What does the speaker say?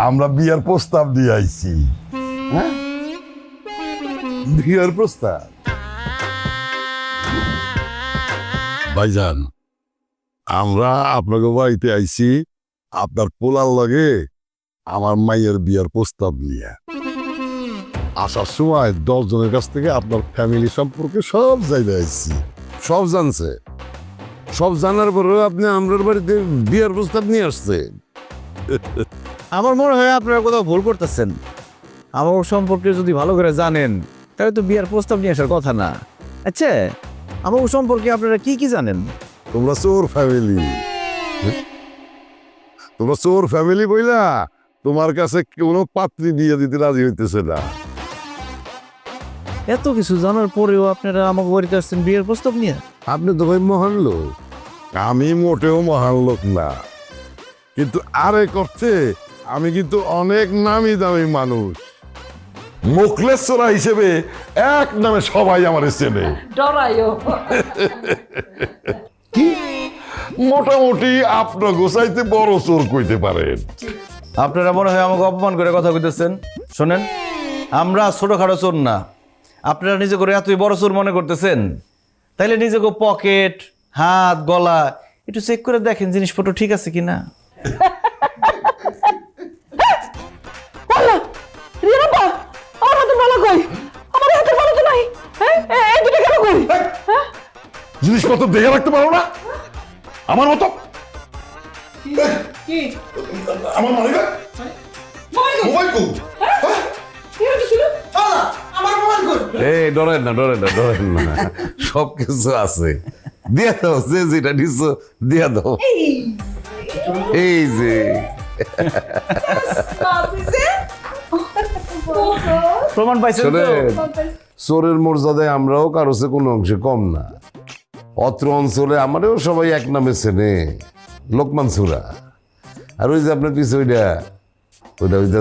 আমরা বিয়ার প্রস্তাব দিয়ে আইছি। হ্যাঁ, বিয়ের প্রস্তাব? ভাইজান, আমরা আপনাকে বাড়িতে আইছি আপনার পোলার লাগে আমার মাইয়ের বিয়ার প্রস্তাব নিয়ে। আসার সময় 10 জনের কাছ থেকে আপনার ফ্যামিলি সম্পর্কে সব জায়গায় আইছি। সব জানছে? সব জানার পরেও আপনি আমরার বাড়িতে বিয়ের প্রস্তাব নিয়ে আসছেন? আমার মনে হয় আপনারা কোথাও ভুল করতেছেন। আমার সম্পর্কে যদি ভালো করে জানেন তাহলে তো বিয়ার প্রস্তাব নিয়ে আসার কথা না। আচ্ছা, আমার সম্পর্কে আপনারা কি কি জানেন? তোমরা চোর ফ্যামিলি। তোমরা চোর ফ্যামিলি বইলা তোমার কাছে কোনো পাত্রী বিয়ে দিতে রাজি হইতেছে না। এত কিছু জানার পরেও আপনারা আমাকে বাড়িতে আসছেন বিয়ের প্রস্তাব নিয়ে? আপনি তো ভাই মহান লোক। আমি মোটেও মহান লোক না, কিন্তু আরে করছে আমি কিন্তু অনেক নামি দামি মানুষ। মুখলেশ্বরা হিসেবে এক নামে সবাই আমার চেনে। ডরাইও কি মোটামুটি আপনার গোসাইতে বড় চোর কইতে পারেন। আপনারা মনে হয় আমাকে অপমান করে কথা কইতেছেন। শোনেন, আমরা ছোটখাটো চোর না। আপনারা নিজে করে এতই বড় চোর মনে করতেছেন, তাইলে নিজেকে পকেট, হাত, গলা একটু চেক করে দেখেন জিনিসপত্র ঠিক আছে কিনা। রিয়াবা আমার হাতে মালা কই? আমার হাতে মালা তো নাই। হ্যাঁ, এই দুটো কেন কই? হ্যাঁ, জিনিসপত্র দেখে রাখতে পারো না আমার মতো? কি আমার মানে মোবাইল কো কি হয়েছিল? আমার মোবাইল কই? এই ডরেন না, ডরেন না, ডরেন না, সব কিছু আছে। দিয়া দাও, যে যেটা নিচ্ছ দিয়া দাও। এই যে প্রমাণ পাইছেন তো? শোনেন, চোরের মর্যাদায় আমরাও কারো চেয়ে কোনো অংশে কম না। অত্র অঞ্চলে আমারও সবাই এক নামে চেনে, লোকমান সুরা। আর ওই যে আপনার পিছু ওইটা ওইটা